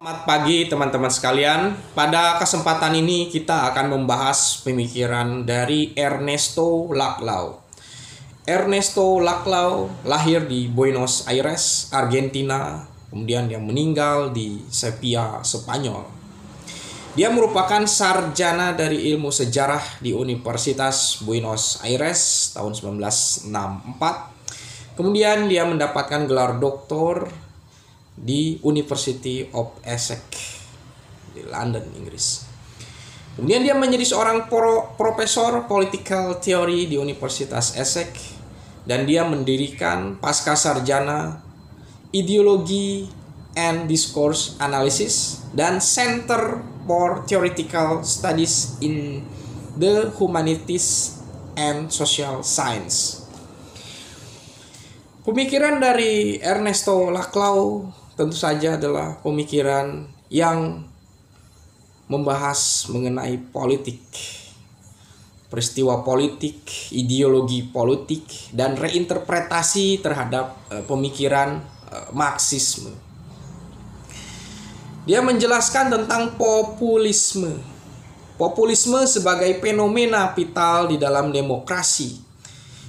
Selamat pagi teman-teman sekalian. Pada kesempatan ini kita akan membahas pemikiran dari Ernesto Laclau. Ernesto Laclau lahir di Buenos Aires, Argentina, kemudian dia meninggal di Sevilla, Spanyol. Dia merupakan sarjana dari ilmu sejarah di Universitas Buenos Aires tahun 1964. Kemudian dia mendapatkan gelar doktor di University of Essex di London, Inggris. Kemudian dia menjadi seorang profesor political theory di Universitas Essex dan dia mendirikan pasca sarjana Ideology and Discourse Analysis dan Center for Theoretical Studies in the Humanities and Social Science. Pemikiran dari Ernesto Laclau tentu saja adalah pemikiran yang membahas mengenai politik, peristiwa politik, ideologi politik, dan reinterpretasi terhadap pemikiran Marxisme. Dia menjelaskan tentang populisme. Populisme sebagai fenomena vital di dalam demokrasi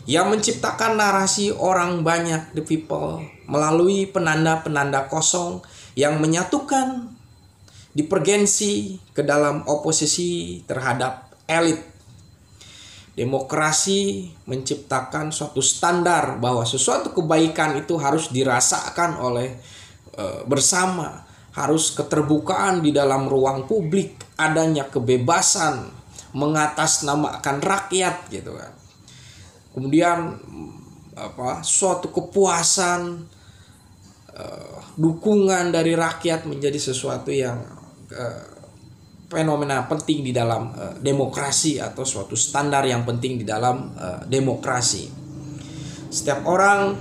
yang menciptakan narasi orang banyak, the people, melalui penanda-penanda kosong yang menyatukan divergensi ke dalam oposisi terhadap elit. Demokrasi menciptakan suatu standar bahwa sesuatu kebaikan itu harus dirasakan oleh bersama, harus keterbukaan di dalam ruang publik, adanya kebebasan, mengatasnamakan rakyat gitu kan. Kemudian suatu kepuasan, dukungan dari rakyat menjadi sesuatu yang fenomena penting di dalam demokrasi atau suatu standar yang penting di dalam demokrasi. Setiap orang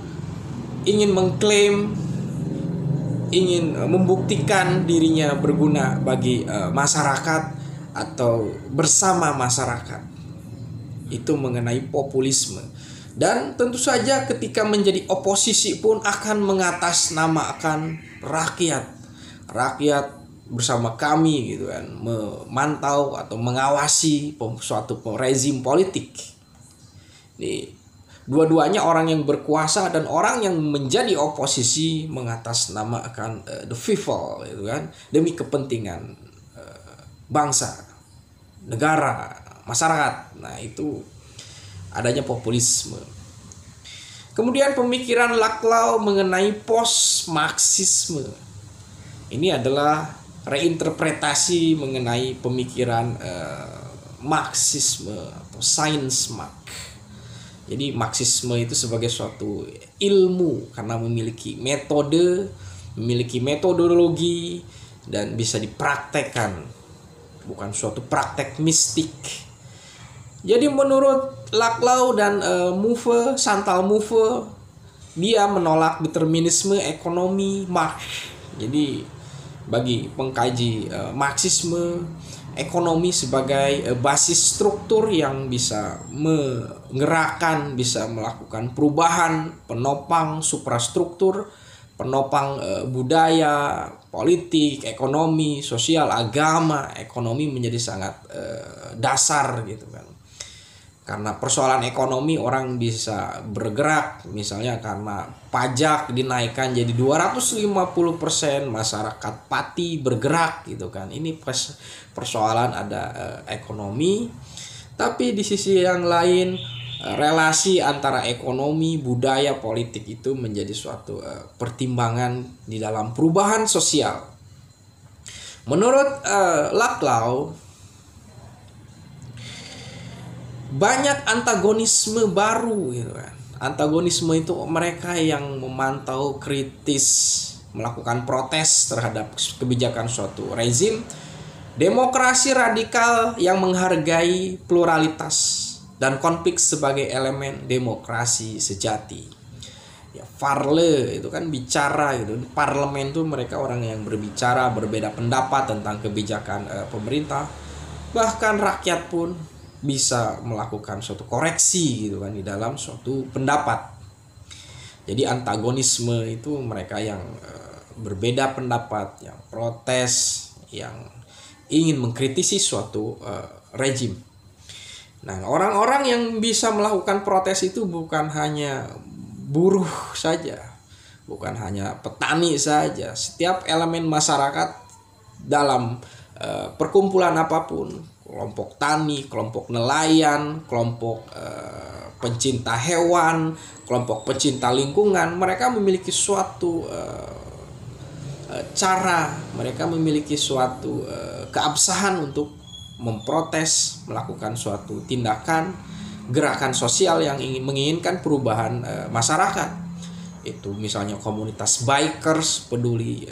ingin mengklaim, ingin membuktikan dirinya berguna bagi masyarakat atau bersama masyarakat. Itu mengenai populisme. Dan tentu saja ketika menjadi oposisi pun akan mengatasnamakan rakyat. Rakyat bersama kami gitu kan, memantau atau mengawasi suatu rezim politik. Ini dua-duanya orang yang berkuasa dan orang yang menjadi oposisi mengatasnamakan the people gitu kan, demi kepentingan bangsa, negara, masyarakat. Nah, itu adanya populisme. Kemudian pemikiran Laclau mengenai post-Marxisme. Ini adalah reinterpretasi mengenai pemikiran Marxisme atau Science Marx. Jadi Marxisme itu sebagai suatu ilmu karena memiliki metode, memiliki metodologi dan bisa dipraktekkan. Bukan suatu praktek mistik. Jadi menurut Laclau dan Chantal Mouffe, dia menolak determinisme ekonomi Marx. Jadi bagi pengkaji Marxisme, ekonomi sebagai basis struktur yang bisa menggerakkan, bisa melakukan perubahan, penopang suprastruktur, penopang budaya, politik, ekonomi, sosial, agama. Ekonomi menjadi sangat dasar gitu kan. Karena persoalan ekonomi orang bisa bergerak, misalnya karena pajak dinaikkan jadi 250%, masyarakat pati bergerak gitu kan. Ini persoalan ada ekonomi. Tapi di sisi yang lain relasi antara ekonomi, budaya, politik itu menjadi suatu pertimbangan di dalam perubahan sosial. Menurut Laclau, banyak antagonisme baru gitu kan. Antagonisme itu mereka yang memantau, kritis, melakukan protes terhadap kebijakan suatu rezim. Demokrasi radikal yang menghargai pluralitas dan konflik sebagai elemen demokrasi sejati. Ya, Farle itu kan bicara gitu. Di parlemen itu mereka orang yang berbicara, berbeda pendapat tentang kebijakan pemerintah. Bahkan rakyat pun bisa melakukan suatu koreksi gitu kan di dalam suatu pendapat. Jadi antagonisme itu mereka yang berbeda pendapat, yang protes, yang ingin mengkritisi suatu rejim. Nah, orang-orang yang bisa melakukan protes itu bukan hanya buruh saja, bukan hanya petani saja. Setiap elemen masyarakat dalam perkumpulan apapun, kelompok tani, kelompok nelayan, kelompok pencinta hewan, kelompok pencinta lingkungan, mereka memiliki suatu cara, mereka memiliki suatu keabsahan untuk memprotes, melakukan suatu tindakan, gerakan sosial yang menginginkan perubahan masyarakat. Itu misalnya komunitas bikers peduli